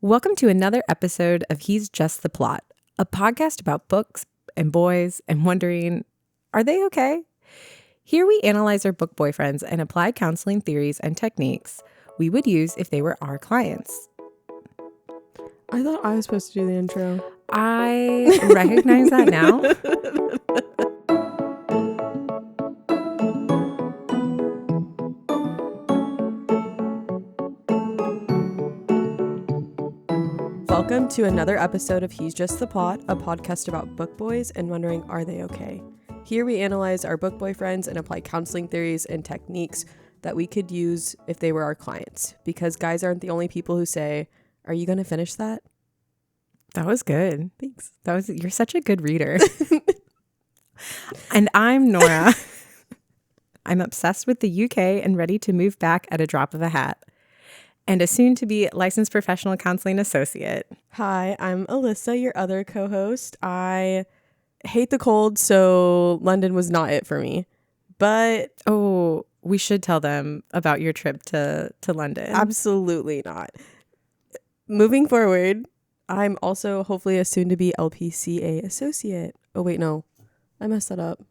Welcome to another episode of He's Just the Plot, a podcast about books and boys and wondering, are they okay? Here we analyze our book boyfriends and apply counseling theories and techniques we would use if they were our clients. I thought I was supposed to do the intro. I recognize that now. Welcome to another episode of He's Just the Plot, a podcast about book boys and wondering, are they okay? Here we analyze our book boyfriends and apply counseling theories and techniques that we could use if they were our clients. Because guys aren't the only people who say, are you going to finish that? That was good. Thanks. You're such a good reader. And I'm Nora. I'm obsessed with the UK and ready to move back at a drop of a hat. And a soon-to-be licensed professional counseling associate. Hi, I'm Alyssa, your other co-host. I hate the cold, so London was not it for me. But oh, we should tell them about your trip to London. Absolutely not. Moving forward, I'm also hopefully a soon-to-be LPCA associate. Oh, wait, no. I messed that up.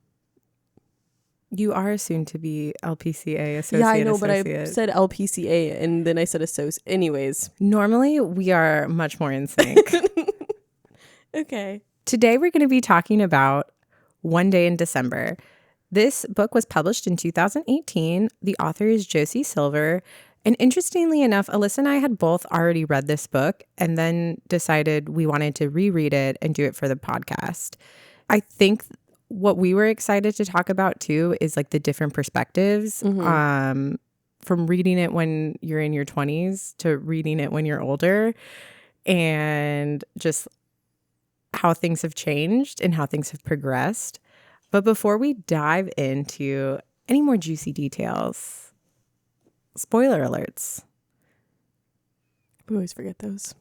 You are a soon-to-be LPCA associate. Yeah, I know, but I said LPCA and then I said associate. Anyways. Normally, we are much more in sync. Okay. Today, we're going to be talking about One Day in December. This book was published in 2018. The author is Josie Silver. And interestingly enough, Alyssa and I had both already read this book and then decided we wanted to reread it and do it for the podcast. I think what we were excited to talk about too is like the different perspectives from reading it when you're in your 20s to reading it when you're older, and just how things have changed and how things have progressed. But before we dive into any more juicy details, spoiler alerts. We always forget those.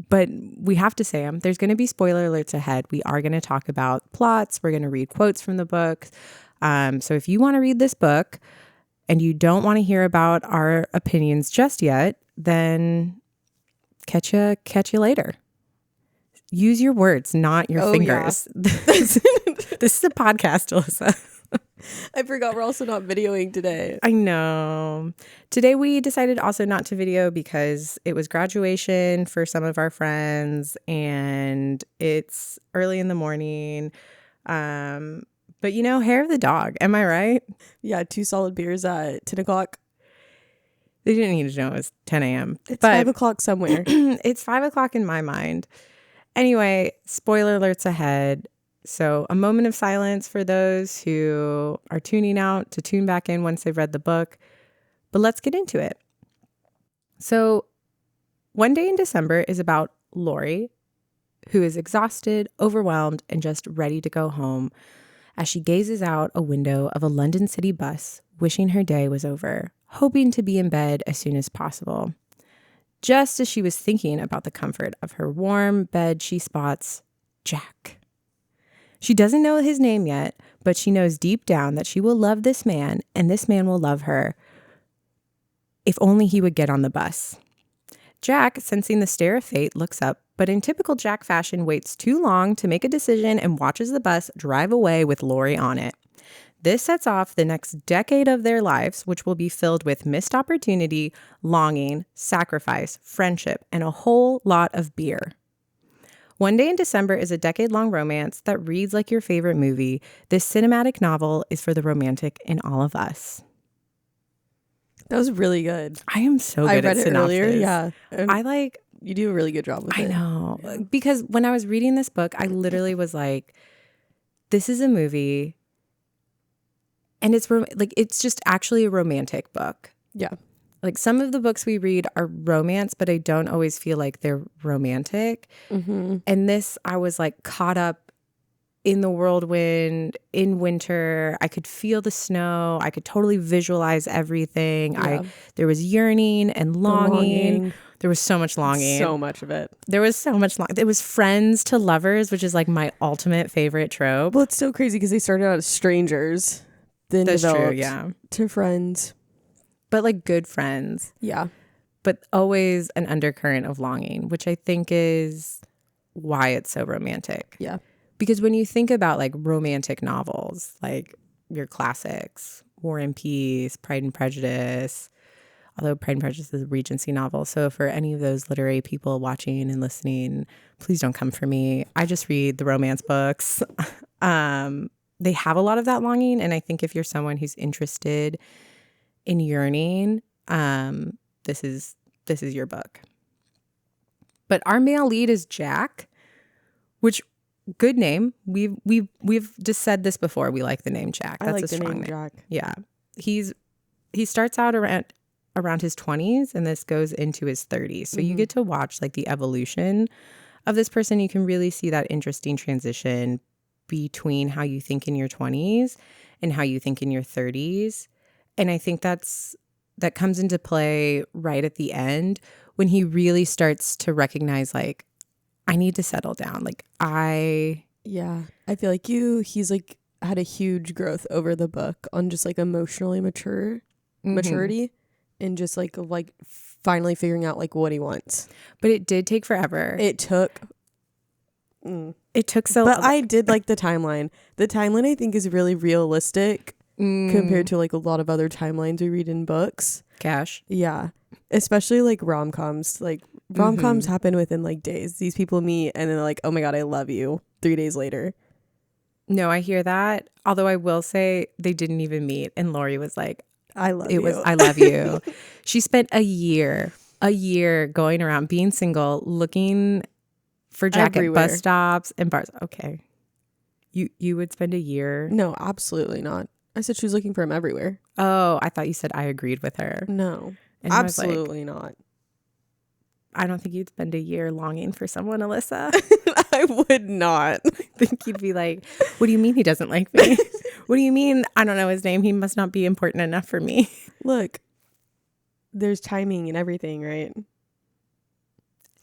But we have to say them. There's going to be spoiler alerts ahead. We are going to talk about plots. We're going to read quotes from the book. So if you want to read this book and you don't want to hear about our opinions just yet, then catch you later. Use your words, not your fingers. Yeah. This is a podcast, Alyssa. I forgot we're also not videoing today. I know. Today we decided also not to video because it was graduation for some of our friends and it's early in the morning. But you know, hair of the dog. Am I right? Yeah, 2 solid beers at 10 o'clock. They didn't need to know it was 10 a.m. It's 5 o'clock somewhere. It's 5 o'clock in my mind. Anyway, spoiler alerts ahead. So a moment of silence for those who are tuning out to tune back in once they've read the book. But let's get into it. So One Day in December is about Lori, who is exhausted, overwhelmed, and just ready to go home as she gazes out a window of a London city bus, wishing her day was over, hoping to be in bed as soon as possible. Just as she was thinking about the comfort of her warm bed, she spots Jack. She doesn't know his name yet, but she knows deep down that she will love this man and this man will love her if only he would get on the bus. Jack, sensing the stare of fate, looks up, but in typical Jack fashion, waits too long to make a decision and watches the bus drive away with Lori on it. This sets off the next decade of their lives, which will be filled with missed opportunity, longing, sacrifice, friendship, and a whole lot of beer. One Day in December is a decade-long romance that reads like your favorite movie. This cinematic novel is for the romantic in all of us. That was really good. I am so good at synopsis. I read it earlier, yeah. You do a really good job with it. I know. Yeah. Because when I was reading this book, I literally was like, this is a movie, and it's just actually a romantic book. Yeah. Like some of the books we read are romance, but I don't always feel like they're romantic. Mm-hmm. And this, I was like caught up in the whirlwind in winter. I could feel the snow. I could totally visualize everything. Yeah. There was yearning and longing. There was so much longing. So much of it. There was so much longing. It was friends to lovers, which is like my ultimate favorite trope. Well, it's so crazy because they started out as strangers, then developed to friends. But like good friends. Yeah. but always an undercurrent of longing, which I think is why it's so romantic. Yeah. Because when you think about like romantic novels, like your classics, War and Peace, Pride and Prejudice, although Pride and Prejudice is a Regency novel. So for any of those literary people watching and listening, please don't come for me. I just read the romance books. They have a lot of that longing. And I think if you're someone who's interested in yearning, this is your book. But our male lead is Jack, which good name. We've just said this before. We like the name Jack. That's I like a the strong name name. Jack. Yeah. He starts out around his 20s, and this goes into his 30s. So you get to watch like the evolution of this person. You can really see that interesting transition between how you think in your 20s and how you think in your 30s. And I think that comes into play right at the end when he really starts to recognize like, I need to settle down. Like Yeah. I feel like he's like had a huge growth over the book on just like emotionally maturity and just like finally figuring out like what he wants. But it did take forever. It took so. But I did like the timeline. The timeline I think is really realistic compared to like a lot of other timelines we read in books. Cash. Yeah. Especially like rom-coms. Like rom-coms happen within like days. These people meet and then like, oh my God, I love you 3 days later. No, I hear that. Although I will say they didn't even meet. And Lori was like, I love you. I love you. She spent a year going around being single, looking for Jack Everywhere. at bus stops and bars. Okay. You would spend a year? No, absolutely not. I said she was looking for him everywhere. Oh, I thought you said I agreed with her. No, and absolutely not. I don't think you'd spend a year longing for someone, Alyssa. I would not. I think you'd be like, what do you mean he doesn't like me? What do you mean I don't know his name? He must not be important enough for me. Look, there's timing and everything, right?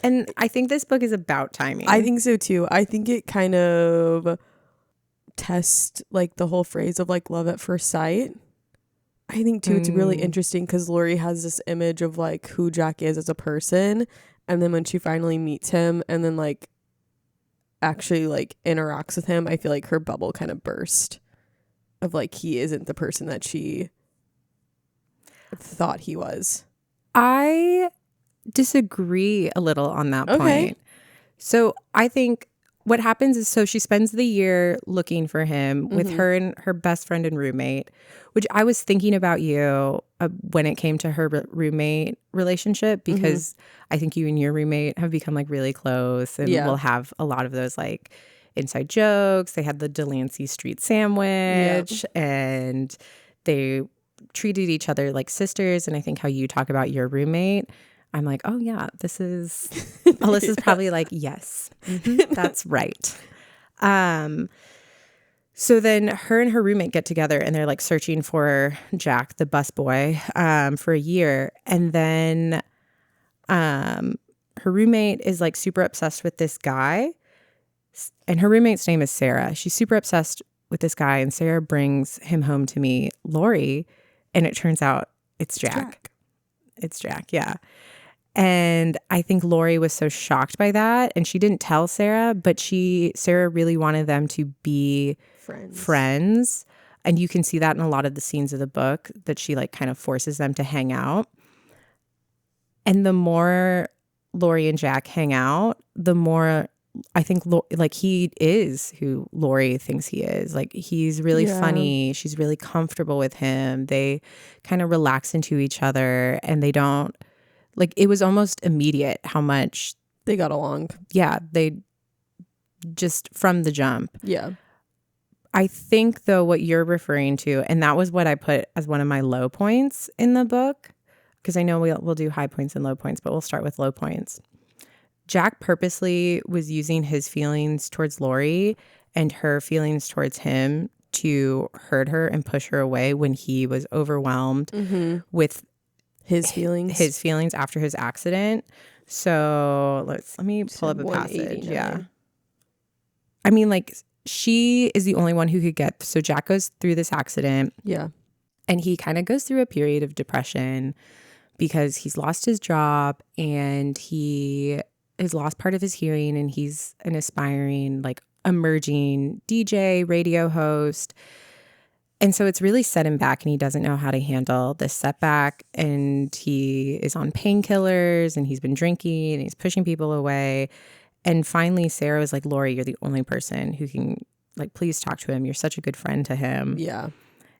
And I think this book is about timing. I think so too. I think it kind of tests like the whole phrase of like love at first sight. I think too it's really interesting because Lori has this image of like who Jack is as a person, and then when she finally meets him and then like actually like interacts with him, I feel like her bubble kind of burst of like he isn't the person that she thought he was. I disagree a little on that point. So I think what happens is, so she spends the year looking for him with her and her best friend and roommate, which I was thinking about you when it came to her roommate relationship, because I think you and your roommate have become like really close, and we'll have a lot of those like inside jokes. They had the Delancey Street sandwich and they treated each other like sisters. And I think how you talk about your roommate, I'm like, oh yeah, this is Alyssa's probably like, yes, that's right. So then her and her roommate get together and they're like searching for Jack, the busboy, for a year. And then her roommate is like super obsessed with this guy. And her roommate's name is Sarah. She's super obsessed with this guy. And Sarah brings him home to meet Lori. And it turns out it's Jack. It's Jack, yeah. And I think Lori was so shocked by that. And she didn't tell Sarah, but Sarah really wanted them to be friends. And you can see that in a lot of the scenes of the book, that she like kind of forces them to hang out. And the more Lori and Jack hang out, the more I think like he is who Lori thinks he is. Like he's really funny. She's really comfortable with him. They kind of relax into each other, and they don't like, it was almost immediate how much they got along. Yeah, they just from the jump. Yeah. I think though what you're referring to, and that was what I put as one of my low points in the book, because I know we'll do high points and low points, but we'll start with low points. Jack purposely was using his feelings towards Lori and her feelings towards him to hurt her and push her away when he was overwhelmed with his feelings after his accident. So let me pull up a passage. Yeah. I mean, like, she is the only one who could get, so Jack goes through this accident. Yeah. And he kind of goes through a period of depression, because he's lost his job and he has lost part of his hearing, and he's an aspiring, like, emerging DJ, radio host. And so it's really set him back, and he doesn't know how to handle this setback. And he is on painkillers, and he's been drinking, and he's pushing people away. And finally, Sarah was like, Lori, you're the only person who can, like, please talk to him. You're such a good friend to him. Yeah.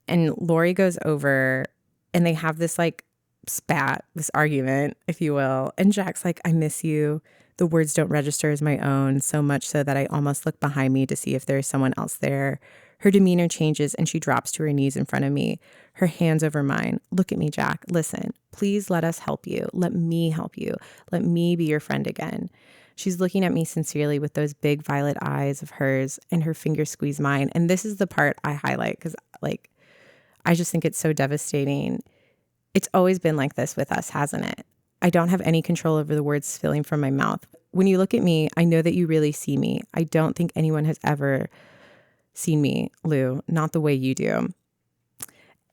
And Lori goes over, and they have this, like, spat, this argument, if you will. And Jack's like, I miss you. The words don't register as my own, so much so that I almost look behind me to see if there's someone else there. Her demeanor changes, and she drops to her knees in front of me, her hands over mine. Look at me, Jack. Listen, please let us help you. Let me help you. Let me be your friend again. She's looking at me sincerely with those big violet eyes of hers, and her fingers squeeze mine. And this is the part I highlight because, like, I just think it's so devastating. It's always been like this with us, hasn't it? I don't have any control over the words spilling from my mouth. When you look at me, I know that you really see me. I don't think anyone has ever seen me, Lou, not the way you do.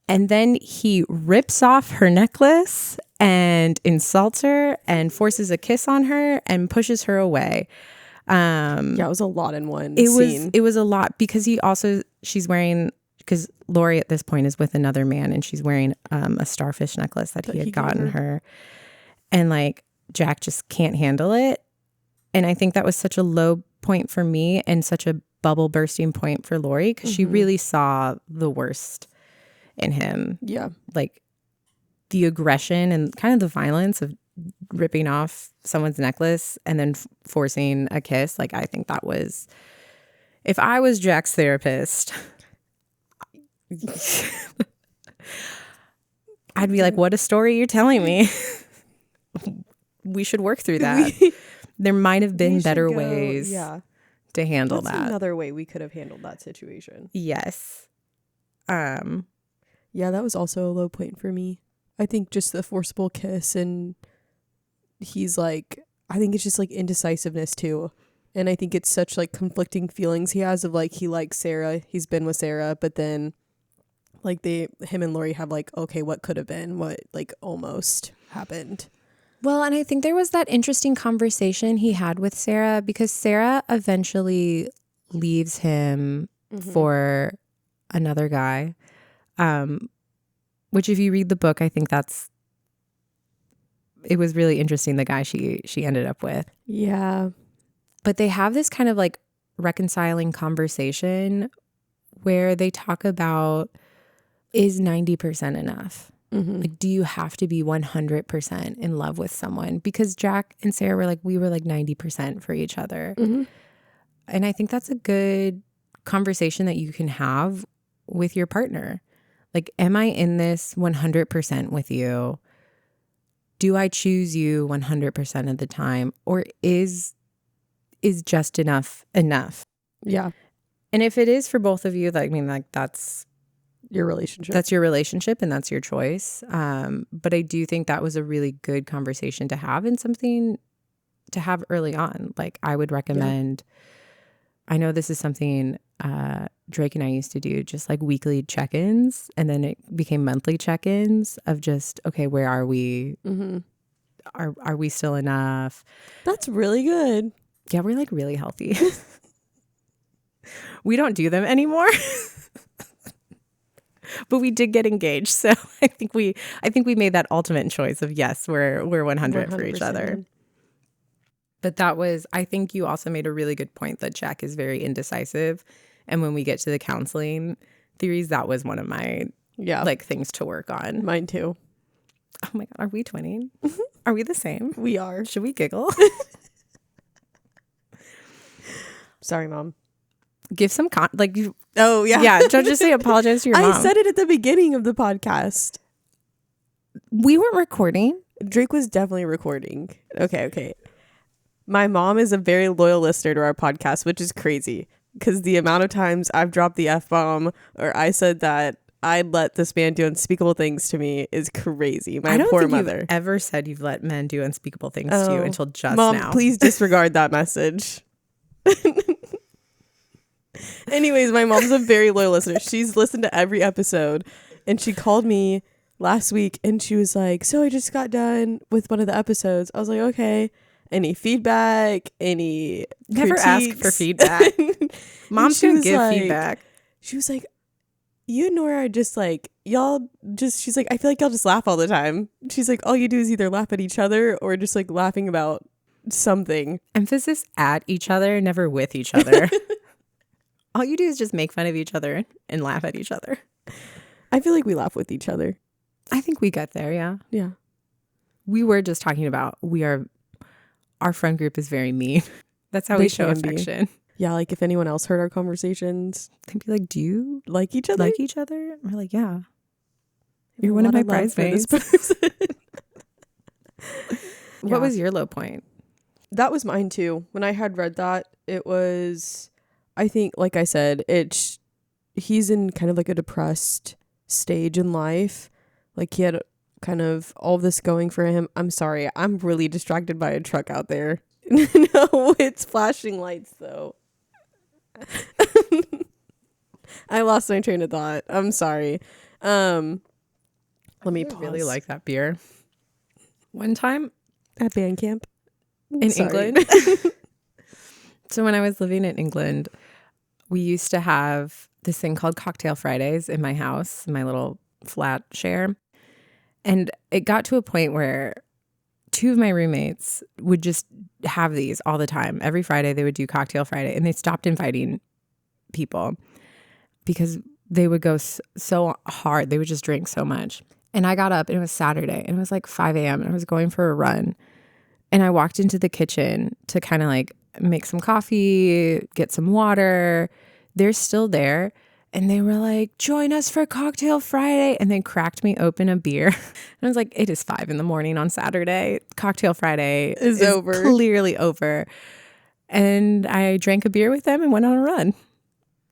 And then he rips off her necklace and insults her and forces a kiss on her and pushes her away. Yeah, it was a lot in one scene. It was a lot because she's wearing, because Lori at this point is with another man, and she's wearing a starfish necklace that he had gotten her. And, like, Jack just can't handle it. And I think that was such a low point for me and such a bubble bursting point for Lori, because she really saw the worst in him. Yeah. Like, the aggression and kind of the violence of ripping off someone's necklace and then forcing a kiss. Like, I think that was, if I was Jack's therapist, I'd be like, what a story you're telling me. We should work through that. There might have been better ways to handle that. Another way we could have handled that situation. Yes. Yeah, that was also a low point for me. I think just the forcible kiss, and he's like, I think it's just like indecisiveness too. And I think it's such like conflicting feelings he has of like, he likes Sarah, he's been with Sarah, but then like him and Lori have like, okay, what could have been, what like almost happened. Well, and I think there was that interesting conversation he had with Sarah, because Sarah eventually leaves him for another guy, which if you read the book, I think it was really interesting, the guy she ended up with. Yeah. But they have this kind of like reconciling conversation where they talk about, is 90% enough? Like, do you have to be 100% in love with someone? Because Jack and Sarah were like, we were like 90% for each other. And I think that's a good conversation that you can have with your partner. Like, am I in this 100% with you? Do I choose you 100% of the time? Or is just enough? Yeah. And if it is for both of you, I mean, like, that's your relationship. That's your relationship and that's your choice. But I do think that was a really good conversation to have, and something to have early on. Like, I would recommend, I know this is something Drake and I used to do, just like weekly check-ins, and then it became monthly check-ins of just, okay, where are we? Are we still enough? That's really good. Yeah, we're like really healthy. We don't do them anymore. But we did get engaged, so I think we made that ultimate choice of yes, we're 100 for each other. But that was, I think you also made a really good point that Jack is very indecisive, and when we get to the counseling theories, that was one of my like things to work on. Mine too. Oh my God, are we twinning? Are we the same? We are. Should we giggle? Sorry, Mom. Give some oh yeah. Yeah, don't just say apologize to your mom. I said it at the beginning of the podcast. We weren't recording. Drake was definitely recording. Okay. My mom is a very loyal listener to our podcast, which is crazy, because the amount of times I've dropped the F-bomb or I said that I'd let this man do unspeakable things to me is crazy. My poor mother. You've ever said you've let men do unspeakable things to you until just Mom, now. Please disregard that message. Anyways, my mom's a very loyal listener. She's listened to every episode, and she called me last week, and she was like, so I just got done with one of the episodes. I was like, okay. Any feedback? Any Never critiques? ask for feedback. Moms don't give feedback. She was like, you and Nora are just like, y'all just, she's like, I feel like y'all just laugh all the time. She's like, all you do is either laugh at each other or just like laughing about something. Emphasis at each other, never with each other. All you do is just make fun of each other and laugh at each other. I feel like we laugh with each other. I think we get there, yeah. Yeah. We were just talking about our friend group is very mean. That's how we show affection. Yeah, like if anyone else heard our conversations, they'd be like, do you like each other? Like each other? We're like, yeah. You're one of my bridesmaids. What was your low point? That was mine too. When I had read that, it was, I think, like I said, he's in kind of like a depressed stage in life. Like he had kind of all this going for him. I'm sorry, I'm really distracted by a truck out there. No, it's flashing lights though. I lost my train of thought. I'm sorry. Let me pause. I really like that beer. One time at band camp in England. So when I was living in England, we used to have this thing called Cocktail Fridays in my house, my little flat share. And it got to a point where two of my roommates would just have these all the time. Every Friday they would do Cocktail Friday, and they stopped inviting people because they would go so hard. They would just drink so much. And I got up, and it was Saturday, and it was like 5 a.m. and I was going for a run. And I walked into the kitchen to kind of like make some coffee, get some water. They're still there. And they were like, join us for Cocktail Friday. And they cracked me open a beer. And I was like, it is 5 a.m. on Saturday. Cocktail Friday is over. Clearly over. And I drank a beer with them and went on a run.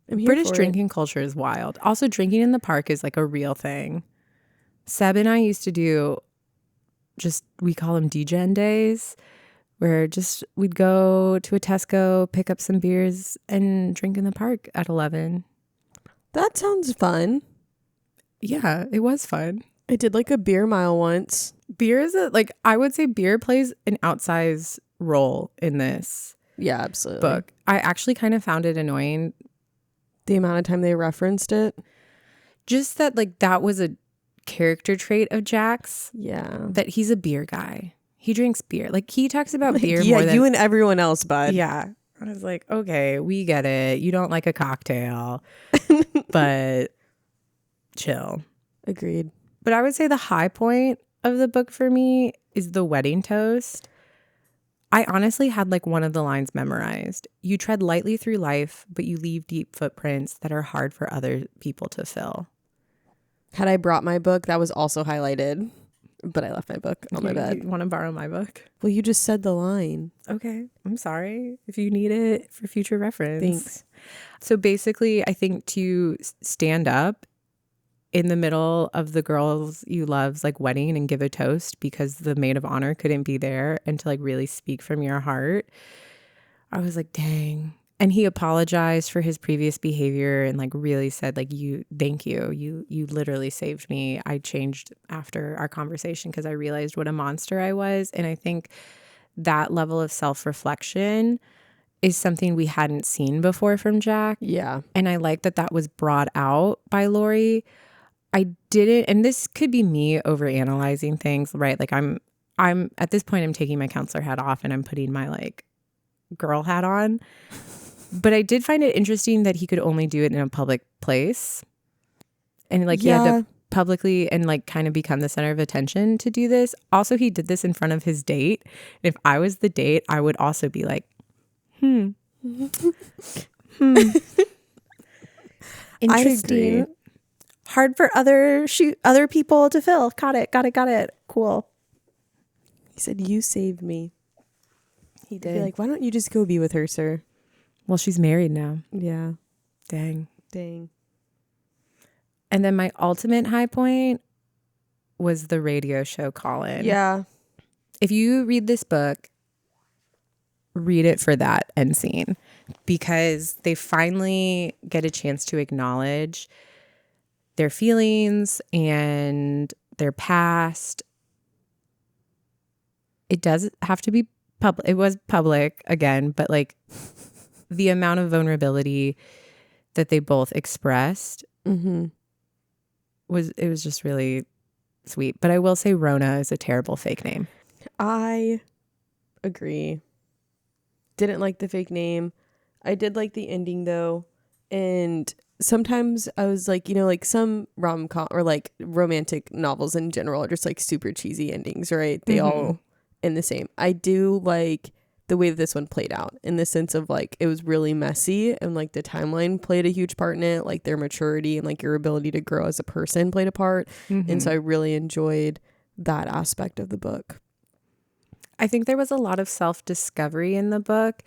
British drinking culture is wild. Also, drinking in the park is like a real thing. Seb and I used to do we call them DGen days, where we'd go to a Tesco, pick up some beers, and drink in the park at 11. That sounds fun. Yeah, it was fun. I did like a beer mile once. Beer is I would say beer plays an outsized role in this. Yeah, absolutely. Book. I actually kind of found it annoying. The amount of time they referenced it. Just that that was a character trait of Jack's. Yeah. That he's a beer guy. He drinks beer. He talks about beer more more than you and everyone else, bud. Yeah. I was like, okay, we get it. You don't like a cocktail, but chill. Agreed. But I would say the high point of the book for me is the wedding toast. I honestly had one of the lines memorized. You tread lightly through life, but you leave deep footprints that are hard for other people to fill. Had I brought my book, that was also highlighted. But I left my book on my bed. You want to borrow my book? Well, you just said the line. Okay. I'm sorry if you need it for future reference. Thanks. So basically, I think to stand up in the middle of the girls you love's wedding and give a toast because the maid of honor couldn't be there, and to really speak from your heart, I was like, dang. And he apologized for his previous behavior and really said thank you. You literally saved me. I changed after our conversation because I realized what a monster I was. And I think that level of self-reflection is something we hadn't seen before from Jack. Yeah. And I like that was brought out by Lori. I didn't, and this could be me overanalyzing things, right? I'm at this point, I'm taking my counselor hat off and I'm putting my girl hat on. But I did find it interesting that he could only do it in a public place. And he had to publicly and kind of become the center of attention to do this. Also, he did this in front of his date. And if I was the date, I would also be like, Interesting. Hard for other people to fill. Got it. Cool. He said, you saved me. He did. Why don't you just go be with her, sir? Well, she's married now. Yeah. Dang. And then my ultimate high point was the radio show call-in. Yeah. If you read this book, read it for that end scene, because they finally get a chance to acknowledge their feelings and their past. It does have to be public. It was public again, but like the amount of vulnerability that they both expressed was just really sweet. But I will say Rona is a terrible fake name. I agree. Didn't like the fake name. I did like the ending though. And sometimes I was like, like some rom-com or like romantic novels in general are just like super cheesy endings, right? They all end the same. I do like the way that this one played out in the sense of like it was really messy and like the timeline played a huge part in it, like their maturity and like your ability to grow as a person played a part. And so I really enjoyed that aspect of the book. I think there was a lot of self-discovery in the book.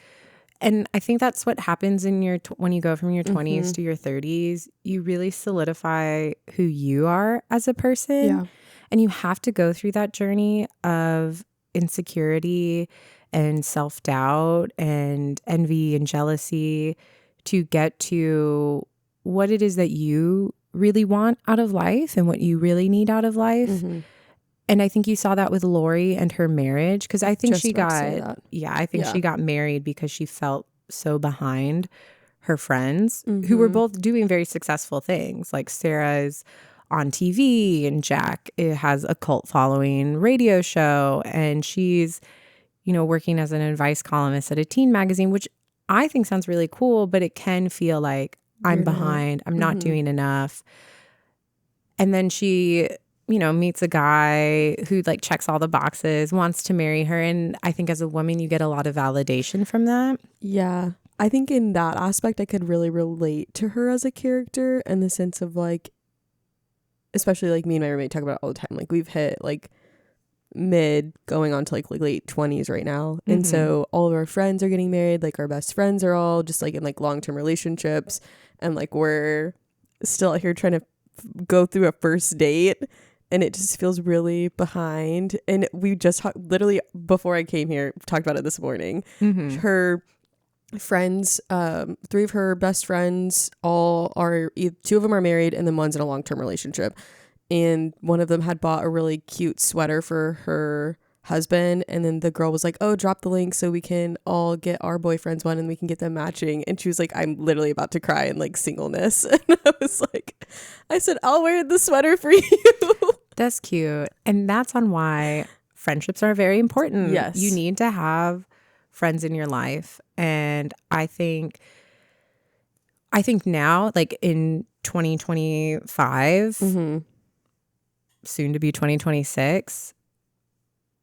And I think that's what happens in when you go from your 20s to your 30s. You really solidify who you are as a person. Yeah. And you have to go through that journey of insecurity and self-doubt and envy and jealousy to get to what it is that you really want out of life and what you really need out of life. And I think you saw that with Lori and her marriage, because I think she got married because she felt so behind her friends who were both doing very successful things. Like Sarah's on TV and Jack has a cult following radio show, and she's, working as an advice columnist at a teen magazine, which I think sounds really cool, but it can feel like I'm behind, I'm not doing enough. And then she meets a guy who like checks all the boxes, wants to marry her. And I think as a woman, you get a lot of validation from that. Yeah. I think in that aspect, I could really relate to her as a character in the sense of like, especially like me and my roommate talk about it all the time. Like we've hit like mid going on to like late 20s right now. And so all of our friends are getting married. Like our best friends are all just like in like long-term relationships. And like we're still out here trying to go through a first date. And it just feels really behind. And we just literally before I came here, talked about it this morning. Her friends, 3 of her best friends, two of them are married and then one's in a long-term relationship. And one of them had bought a really cute sweater for her husband. And then the girl was like, oh, drop the link so we can all get our boyfriends one and we can get them matching. And she was like, I'm literally about to cry in like singleness. And I said, I'll wear the sweater for you. That's cute. And that's on why friendships are very important. Yes. You need to have friends in your life. And I think now, like in 2025, soon to be 2026,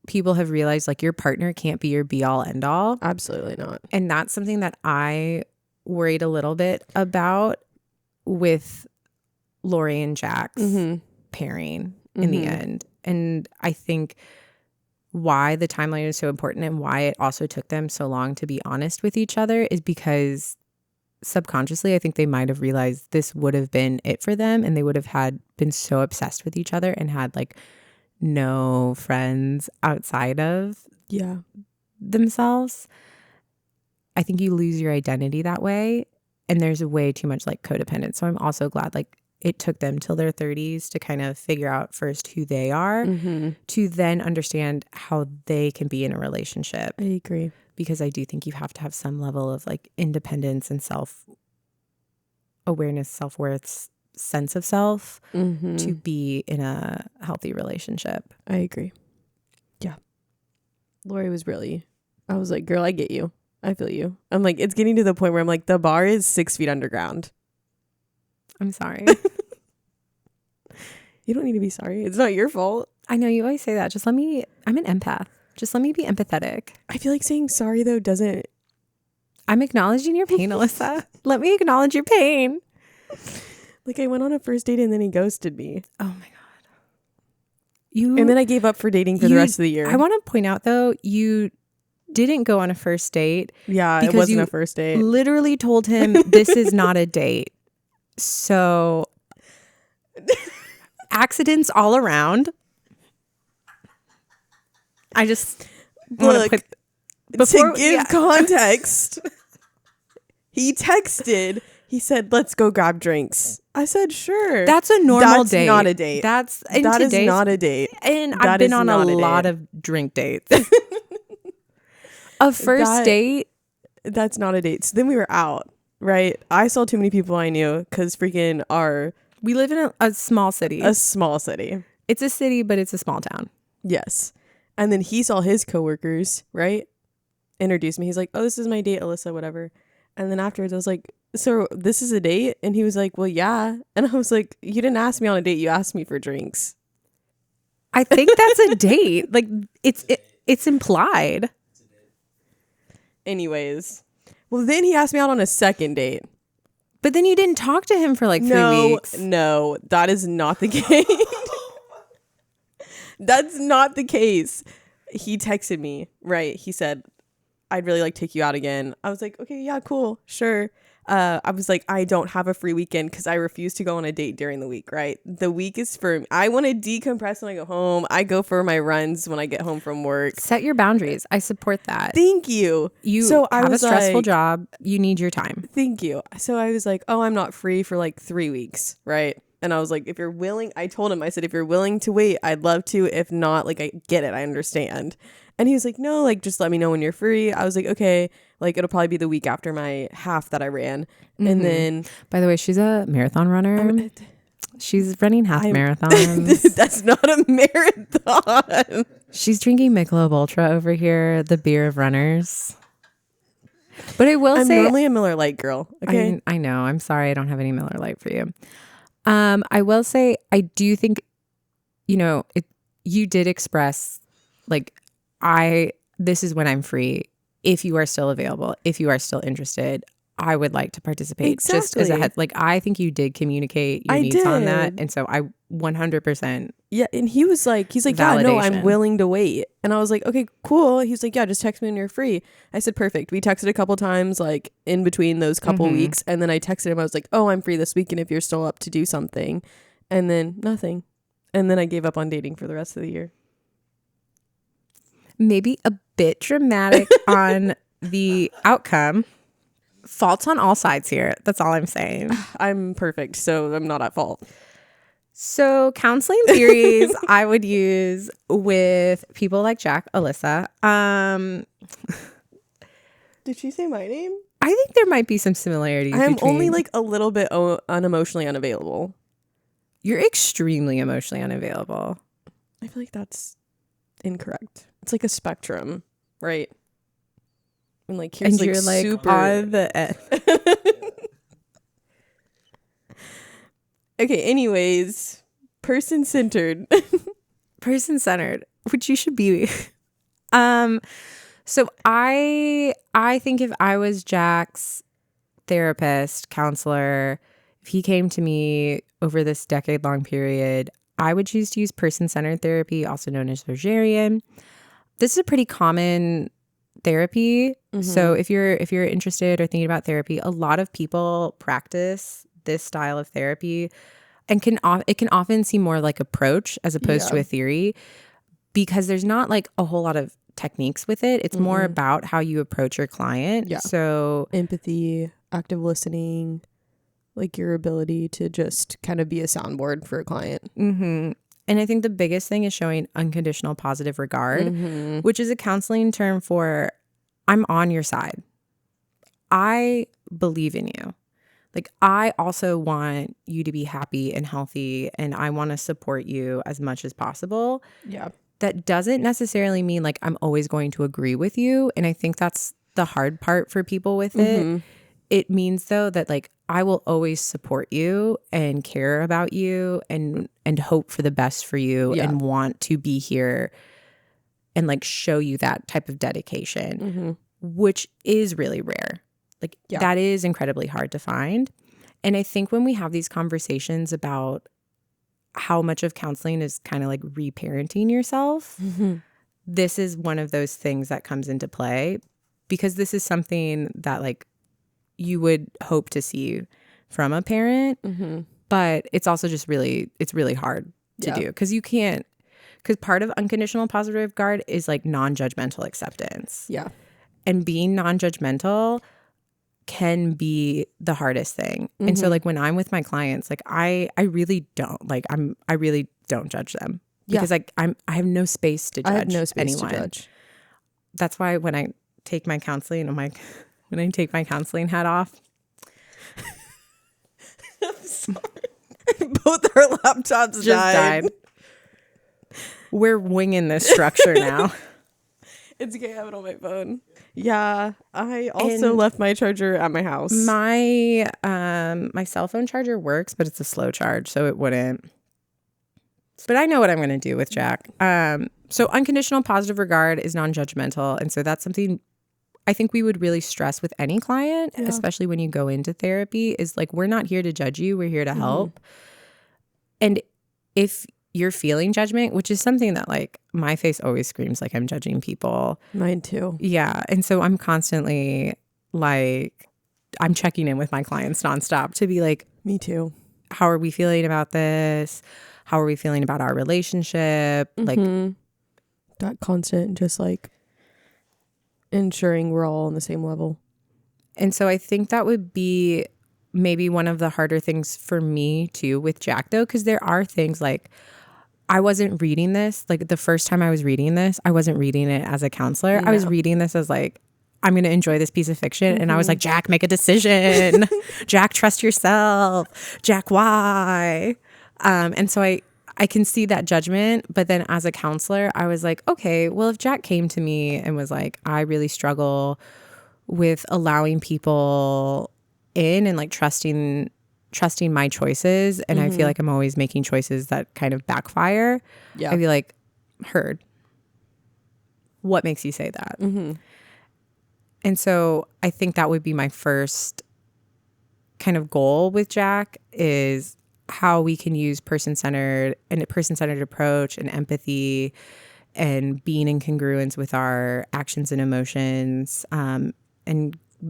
people have realized like your partner can't be your be all end all. Absolutely not. And that's something that I worried a little bit about with Lori and Jack's pairing in the end. And I think why the timeline is so important and why it also took them so long to be honest with each other is because subconsciously I think they might have realized this would have been it for them, and they would have been so obsessed with each other and had like no friends outside of themselves. I think you lose your identity that way, and there's way too much like codependence. So I'm also glad like it took them till their 30s to kind of figure out first who they are to then understand how they can be in a relationship. I agree. Because I do think you have to have some level of like independence and self-awareness, self-worth, sense of self to be in a healthy relationship. I agree. Yeah. Lori was I was like, girl, I get you. I feel you. I'm like, it's getting to the point where I'm like, the bar is 6 feet underground. I'm sorry. You don't need to be sorry. It's not your fault. I know you always say that. I'm an empath. Just let me be empathetic. I feel like saying sorry though doesn't. I'm acknowledging your pain, Alyssa. Let me acknowledge your pain. Like I went on a first date and then he ghosted me. Oh my God. And then I gave up for dating for the rest of the year. I want to point out though, you didn't go on a first date. Yeah, it wasn't a first date. Literally told him this is not a date. So accidents all around. I just want to give context. He texted He said, let's go grab drinks. I said, sure. That's a normal date. Not a date. That is not a date. And I've been on a lot of drink dates. A first date. That's not a date. So then we were out, right? I saw too many people I knew because we live in a small city. A small city. It's a city, but it's a small town. Yes. And then he saw his coworkers, right? Introduced me. He's like, oh, this is my date, Alyssa, whatever. And then afterwards I was like, so this is a date? And he was like, well, yeah. And I was like, you didn't ask me on a date. You asked me for drinks. I think that's a date. Like it's implied. Anyways. Well, then he asked me out on a second date. But then you didn't talk to him for like 3 weeks. No, that is not the case. That's not the case. He texted me, right? He said, I'd really like to take you out again. I was like, okay, yeah, cool, sure. I was like, I don't have a free weekend because I refuse to go on a date during the week, right? The week is for me. I want to decompress when I go home. I go for my runs when I get home from work. Set your boundaries. I support that. Thank you. I have a stressful job. You need your time. Thank you. So I was like, oh, I'm not free for like 3 weeks, right? And I was like, if you're willing, I told him, I said, if you're willing to wait, I'd love to. If not, like, I get it. I understand. And he was like, no, like, just let me know when you're free. I was like, okay, like, it'll probably be the week after my half that I ran. Mm-hmm. And then, by the way, she's a marathon runner. She's running half marathons. That's not a marathon. She's drinking Michelob Ultra over here, the beer of runners. But I'm normally a Miller Lite girl. Okay, I know. I'm sorry, I don't have any Miller Lite for you. I will say, I do think, you did express like, this is when I'm free. If you are still available, if you are still interested, I would like to participate. Exactly. Just as a head, like, I think you did communicate your needs on that. And so I 100%. Yeah. And he's like, yeah, no, I'm willing to wait. And I was like, okay, cool. He's like, yeah, just text me when you're free. I said, perfect. We texted a couple times, like in between those couple weeks. And then I texted him. I was like, oh, I'm free this weekend if you're still up to do something. And then nothing. And then I gave up on dating for the rest of the year. Maybe a bit dramatic on the outcome. Faults on all sides here. That's all I'm saying. I'm perfect, so I'm not at fault. So counseling theories I would use with people like Jack, Alyssa. Did she say my name? I think there might be some similarities. I'm only like a little bit unemotionally unavailable. You're extremely emotionally unavailable. I feel like that's incorrect. It's like a spectrum, right? And like here's and you're like super on the end. Okay, anyways, person-centered. Person-centered, which you should be. So I think if I was Jack's therapist, counselor, if he came to me over this decade-long period, I would choose to use person-centered therapy, also known as Rogerian. This is a pretty common therapy. Mm-hmm. So if you're interested or thinking about therapy, a lot of people practice this style of therapy, and it can often seem more like approach as opposed to a theory, because there's not like a whole lot of techniques with it. It's more about how you approach your client. Yeah. So empathy, active listening, like your ability to just kind of be a soundboard for a client. Mm-hmm. And I think the biggest thing is showing unconditional positive regard, which is a counseling term for I'm on your side. I believe in you. Like, I also want you to be happy and healthy, and I want to support you as much as possible. Yeah. That doesn't necessarily mean like I'm always going to agree with you. And I think that's the hard part for people with it. It means though that like I will always support you and care about you and hope for the best for you and want to be here and like show you that type of dedication, which is really rare. Like that is incredibly hard to find. And I think when we have these conversations about how much of counseling is kind of like reparenting yourself, this is one of those things that comes into play, because this is something that like you would hope to see from a parent, but it's also just it's really hard to do, because you can't, because part of unconditional positive regard is like non-judgmental acceptance. Yeah. And being non-judgmental can be the hardest thing. And so like when I'm with my clients, like I really don't like I really don't judge them because like I have no space to judge I have no space anyone. to judge. That's why when I take my counseling, I'm like, when I take my counseling hat off. I'm sorry. Both our laptops Just died. We're winging this structure now. It's okay. I have it on my phone. Yeah. I also left my charger at my house. My my cell phone charger works, but it's a slow charge, so it wouldn't. But I know what I'm going to do with Jack. So unconditional positive regard is non-judgmental. And so that's something I think we would really stress with any client, especially when you go into therapy, is like, we're not here to judge you. We're here to help. And if you're feeling judgment, which is something that like my face always screams like I'm judging people. Mine too. Yeah. And so I'm constantly like, I'm checking in with my clients nonstop to be like, me too. How are we feeling about this? How are we feeling about our relationship? Like that constant, just like ensuring we're all on the same level. And so I think that would be maybe one of the harder things for me too with Jack though, because there are things like I wasn't reading this. Like the first time I was reading this, I wasn't reading it as a counselor. I was reading this as like, I'm going to enjoy this piece of fiction. And I was like, Jack, make a decision. Jack, trust yourself. Jack, why? And so I can see that judgment. But then as a counselor, I was like, okay, well, if Jack came to me and was like, I really struggle with allowing people in and like trusting my choices. And I feel like I'm always making choices that kind of backfire. Yeah. I'd be like, heard. What makes you say that? And so I think that would be my first kind of goal with Jack is how we can use person-centered approach and empathy and being in congruence with our actions and emotions and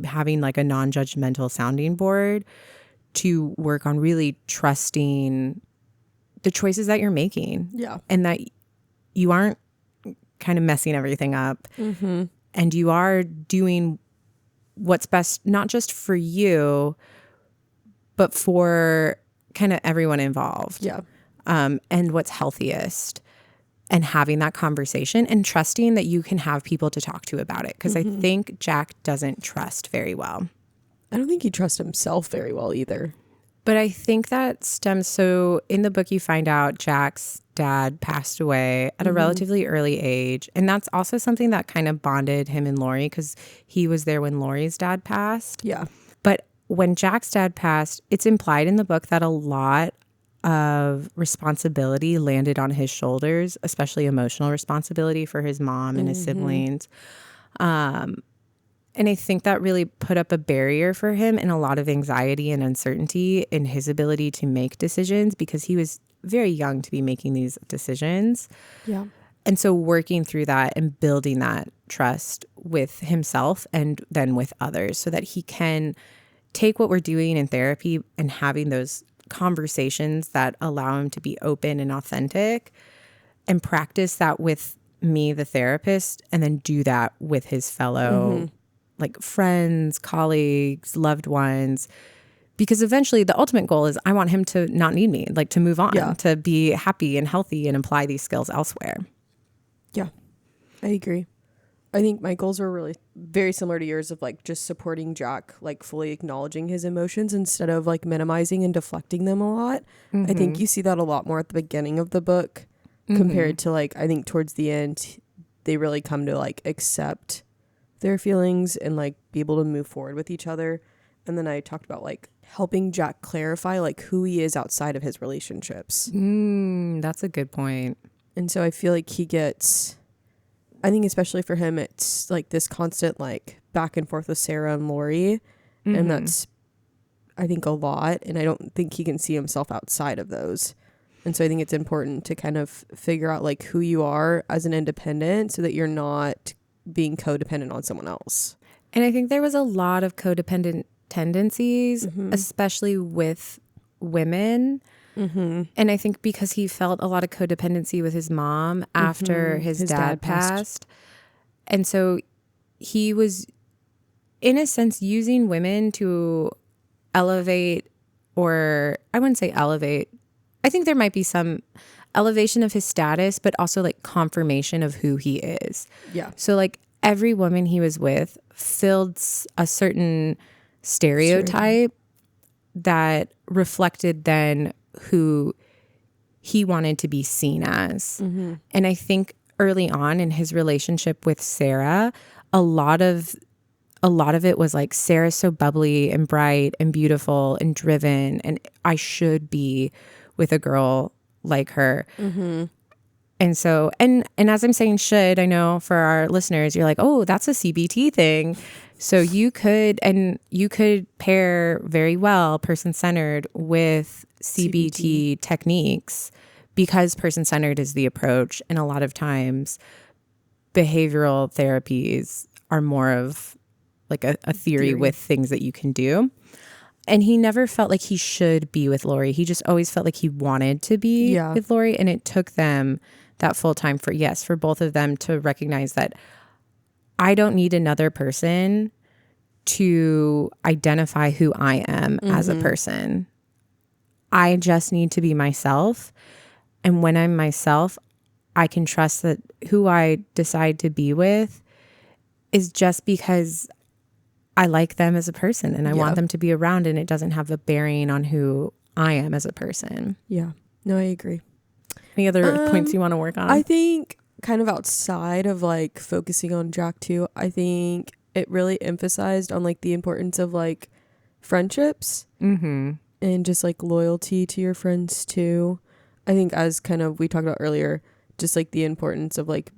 having like a non-judgmental sounding board to work on really trusting the choices that you're making. Yeah. And that you aren't kind of messing everything up. And you are doing what's best, not just for you, but for kind of everyone involved. Yeah. And what's healthiest. And having that conversation and trusting that you can have people to talk to about it. Because I think Jack doesn't trust very well. I don't think he trusts himself very well either. But I think that stems, so in the book you find out Jack's dad passed away at a relatively early age. And that's also something that kind of bonded him and Lori because he was there when Lori's dad passed. Yeah. But when Jack's dad passed, it's implied in the book that a lot of responsibility landed on his shoulders, especially emotional responsibility for his mom and his siblings. And I think that really put up a barrier for him and a lot of anxiety and uncertainty in his ability to make decisions because he was very young to be making these decisions. Yeah. And so working through that and building that trust with himself and then with others so that he can take what we're doing in therapy and having those conversations that allow him to be open and authentic and practice that with me, the therapist, and then do that with his fellow like friends, colleagues, loved ones, because eventually the ultimate goal is I want him to not need me, like to move on, to be happy and healthy and apply these skills elsewhere. Yeah, I agree. I think my goals were really very similar to yours of like just supporting Jack, like fully acknowledging his emotions instead of like minimizing and deflecting them a lot. I think you see that a lot more at the beginning of the book compared to like, I think towards the end, they really come to like accept their feelings and like be able to move forward with each other. And then I talked about like helping Jack clarify like who he is outside of his relationships. That's a good point. And so I feel like he gets, I think especially for him, it's like this constant like back and forth with Sarah and Lori. And that's, I think, a lot. And I don't think he can see himself outside of those. And so I think it's important to kind of figure out like who you are as an independent so that you're not being codependent on someone else. And I think there was a lot of codependent tendencies, especially with women. And I think because he felt a lot of codependency with his mom after his dad passed. And so he was in a sense, using women to elevate, or I wouldn't say elevate. I think there might be some elevation of his status, but also like confirmation of who he is. Yeah. So like every woman he was with filled a certain stereotype that reflected then who he wanted to be seen as. Mm-hmm. And I think early on in his relationship with Sarah, a lot of it was like, Sarah's so bubbly and bright and beautiful and driven, and I should be with a girl like her. Mm-hmm. And so, and as I'm saying should, I know for our listeners, you're like, oh, that's a CBT thing. So you could pair very well person-centered with CBT techniques, because person-centered is the approach. And a lot of times behavioral therapies are more of like a theory with things that you can do. And he never felt like he should be with Lori. He just always felt like he wanted to be with Lori. And it took them that full time for both of them to recognize that I don't need another person to identify who I am as a person. I just need to be myself. And when I'm myself, I can trust that who I decide to be with is just because I like them as a person and I want them to be around, and it doesn't have a bearing on who I am as a person. Yeah. No, I agree. Any other points you want to work on? I think kind of outside of like focusing on Jack too, I think it really emphasized on like the importance of like friendships and just like loyalty to your friends too. I think, as kind of we talked about earlier, just like the importance of like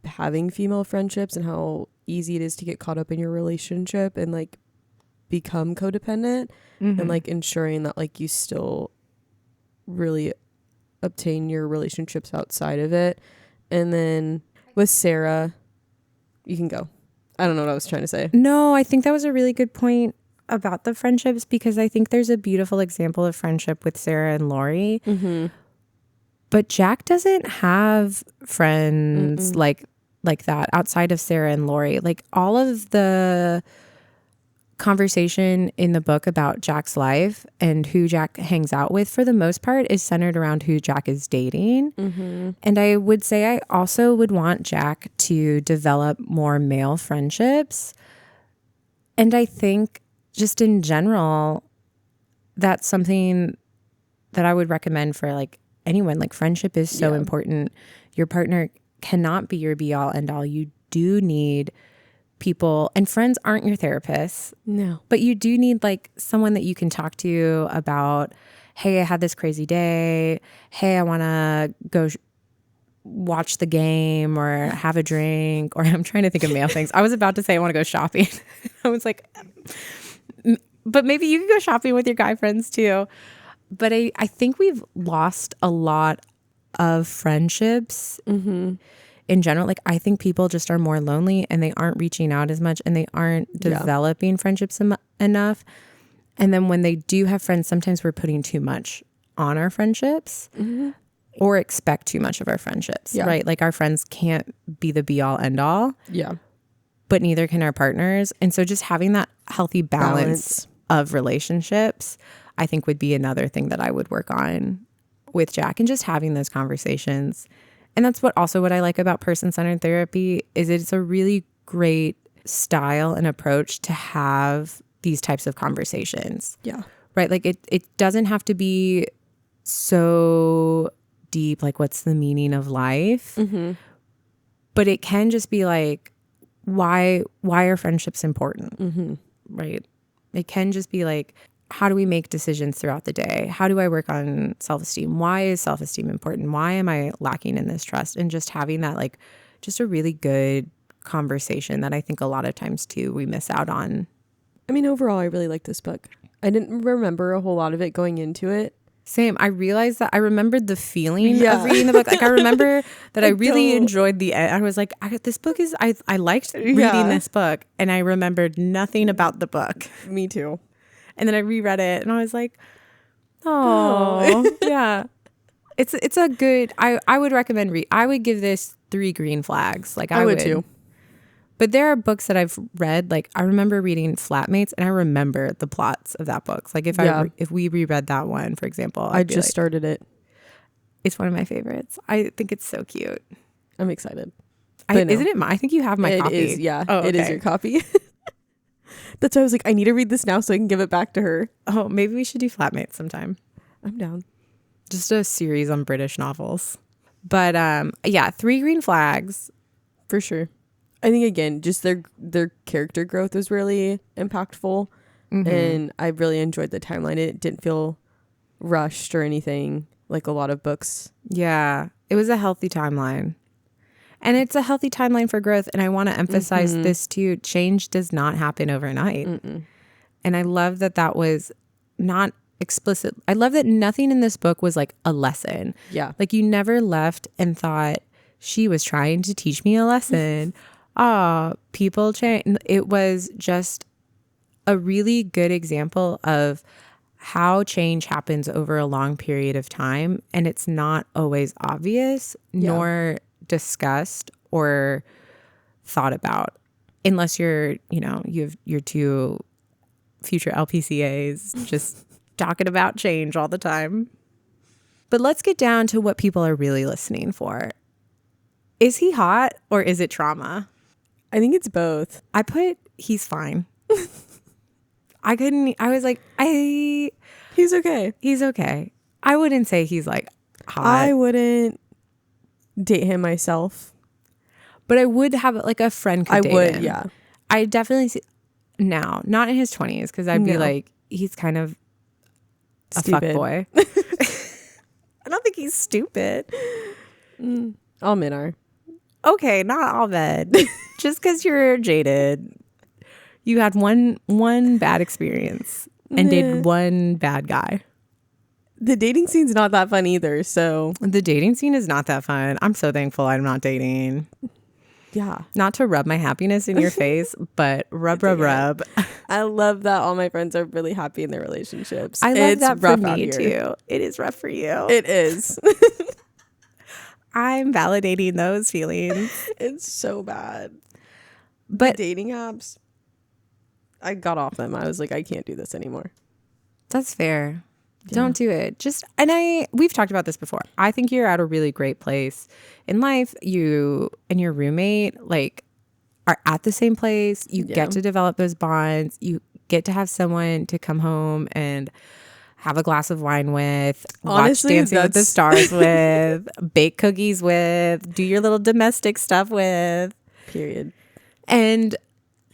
having female friendships and how easy it is to get caught up in your relationship and like become codependent, and like ensuring that like you still really obtain your relationships outside of it. And then with Sarah, you can go. I don't know what I was trying to say. No, I think that was a really good point about the friendships, because I think there's a beautiful example of friendship with Sarah and Lori. But Jack doesn't have friends like that outside of Sarah and Lori. Like, all of the conversation in the book about Jack's life and who Jack hangs out with, for the most part, is centered around who Jack is dating. And I would say I also would want Jack to develop more male friendships. And I think just in general, that's something that I would recommend for like anyone. Like, friendship is so important. Your partner cannot be your be all end all. You do need people, and friends aren't your therapists. No. But you do need like someone that you can talk to about, hey, I had this crazy day. Hey, I want to go watch the game or have a drink, or I'm trying to think of male things. I was about to say I want to go shopping. I was like, but maybe you can go shopping with your guy friends too. But I think we've lost a lot of friendships in general. Like, I think people just are more lonely and they aren't reaching out as much and they aren't developing friendships enough. And then when they do have friends, sometimes we're putting too much on our friendships or expect too much of our friendships, right? Like, our friends can't be the be all end all. Yeah. But neither can our partners. And so just having that healthy balance of relationships, I think, would be another thing that I would work on with Jack, and just having those conversations. And that's what I like about person-centered therapy, is it's a really great style and approach to have these types of conversations. Yeah. Right? Like, it doesn't have to be so deep, like, what's the meaning of life? But it can just be like, why are friendships important? Right? It can just be like, how do we make decisions throughout the day? How do I work on self-esteem? Why is self-esteem important? Why am I lacking in this trust? And just having that, like, just a really good conversation that I think a lot of times too we miss out on. I mean, overall, I really like this book. I didn't remember a whole lot of it going into it. Same. I realized that I remembered the feeling of reading the book. Like, I remember that I really enjoyed the end. I was like, this book is, I liked reading this book, and I remembered nothing about the book. Me too. And then I reread it and I was like, oh, yeah. It's a good, I would recommend I would give this 3 green flags. Like, I would too. But there are books that I've read, like I remember reading Flatmates, and I remember the plots of that book. Like if we reread that one, for example, I just started it. It's one of my favorites. I think it's so cute. I'm excited. Isn't it I think you have my copy. It is, yeah. Oh, okay. It is your copy. That's why I was like, I need to read this now so I can give it back to her. Oh, maybe we should do Flatmates sometime. I'm down. Just a series on British novels. But yeah, 3 green flags. For sure. I think, again, just their character growth was really impactful. Mm-hmm. And I really enjoyed the timeline. It didn't feel rushed or anything like a lot of books. Yeah, it was a healthy timeline. And it's a healthy timeline for growth. And I want to emphasize this too. Change does not happen overnight. And I love that was not explicit. I love that nothing in this book was like a lesson. Yeah. Like you never left and thought she was trying to teach me a lesson. People change. It was just a really good example of how change happens over a long period of time. And it's not always obvious nor discussed or thought about unless you have your 2 future LPCAs just talking about change all the time. But let's get down to what people are really listening for. Is he hot or is it trauma? I think it's both. I put he's fine. I was like, he's okay. He's okay. I wouldn't say he's like hot. I wouldn't date him myself. But I would have like a friend could date him. Yeah. I definitely see now, not in his 20s, because I'd be like, he's kind of stupid. A fuckboy. I don't think he's stupid. All men are. Okay, not all men. Just because you're jaded. You had one bad experience and dated one bad guy. The dating scene's not that fun either, so. The dating scene is not that fun. I'm so thankful I'm not dating. Yeah. Not to rub my happiness in your face, but rub. I love that all my friends are really happy in their relationships. I love that for me too. It is rough for you. It is. I'm validating those feelings. It's so bad. But the dating apps, I got off them. I was like, I can't do this anymore. That's fair. Yeah. Don't do it. We've talked about this before. I think you're at a really great place in life. You and your roommate are at the same place. You get to develop those bonds. You get to have someone to come home and have a glass of wine with, honestly, watch Dancing with the Stars with, bake cookies with, do your little domestic stuff with. Period. And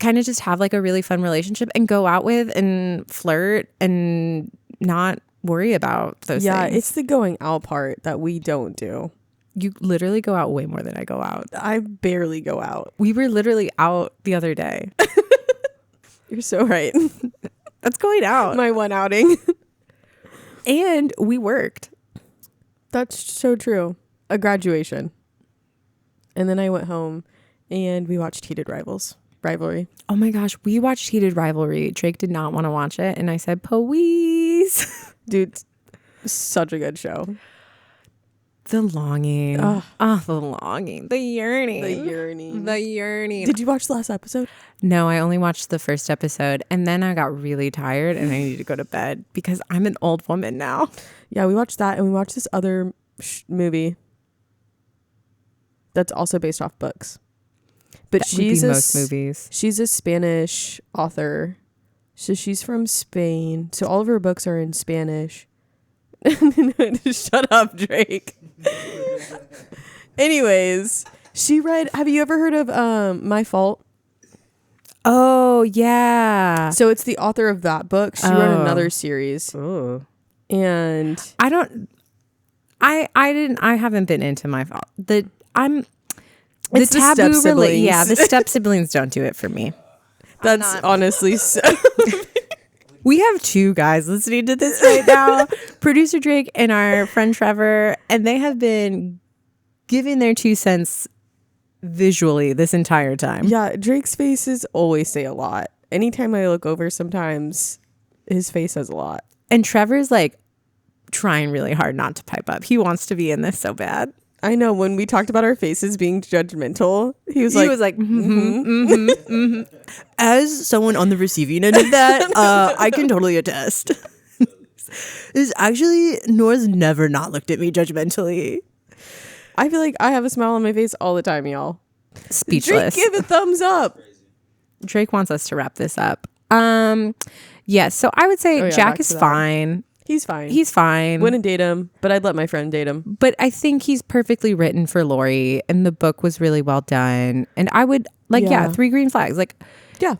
kind of just have like a really fun relationship and go out with and flirt and not worry about those things. Yeah, it's the going out part that we don't do. You literally go out way more than I go out. I barely go out. We were literally out the other day. You're so right. That's going out. My one outing. And we worked. That's so true. A graduation. And then I went home and we watched Heated Rivalry. Oh my gosh, we watched Heated Rivalry. Drake did not want to watch it. And I said, please. Dude, such a good show. The longing. Oh, the longing. The yearning. The yearning. Did you watch the last episode? No, I only watched the first episode. And then I got really tired and I needed to go to bed because I'm an old woman now. Yeah, we watched that and we watched this other movie that's also based off books. But most movies. She's a Spanish author. So she's from Spain. So all of her books are in Spanish. Shut up, Drake. Anyways, have you ever heard of My Fault? Oh, yeah. So it's the author of that book. She wrote another series. Ooh. And I haven't been into My Fault. The step siblings. Yeah, the step siblings don't do it for me. That's honestly so. We have 2 guys listening to this right now, producer Drake and our friend Trevor, and they have been giving their 2 cents visually this entire time. Yeah, Drake's faces always say a lot. Anytime I look over, sometimes his face says a lot. And Trevor's like trying really hard not to pipe up. He wants to be in this so bad. I know when we talked about our faces being judgmental, he was like, As someone on the receiving end of that, I can totally attest. Is actually Nora's never not looked at me judgmentally. I feel like I have a smile on my face all the time, y'all. Speechless. Drake, give a thumbs up. Drake wants us to wrap this up. Yes, so I would say Jack is fine. He's fine. He's fine. Wouldn't date him, but I'd let my friend date him. But I think he's perfectly written for Lori, and the book was really well done. And I would 3 green flags. Like, yeah,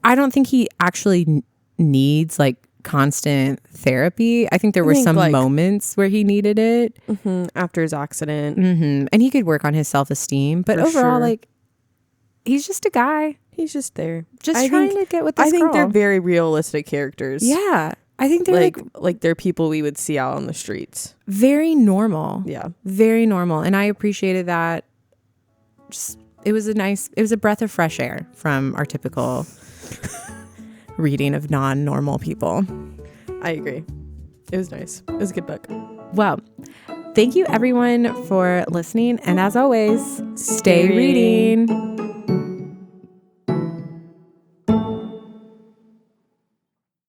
I don't think he actually needs like constant therapy. I think there were some moments where he needed it after his accident, and he could work on his self-esteem. But overall, like, he's just a guy. He's just there, trying to get with this I think girl. they're very realistic characters. Yeah. I think they're like they're people we would see out on the streets. Very normal. Yeah. Very normal. And I appreciated that. It was a breath of fresh air from our typical reading of non-normal people. I agree. It was nice. It was a good book. Well, thank you everyone for listening. And as always, stay reading.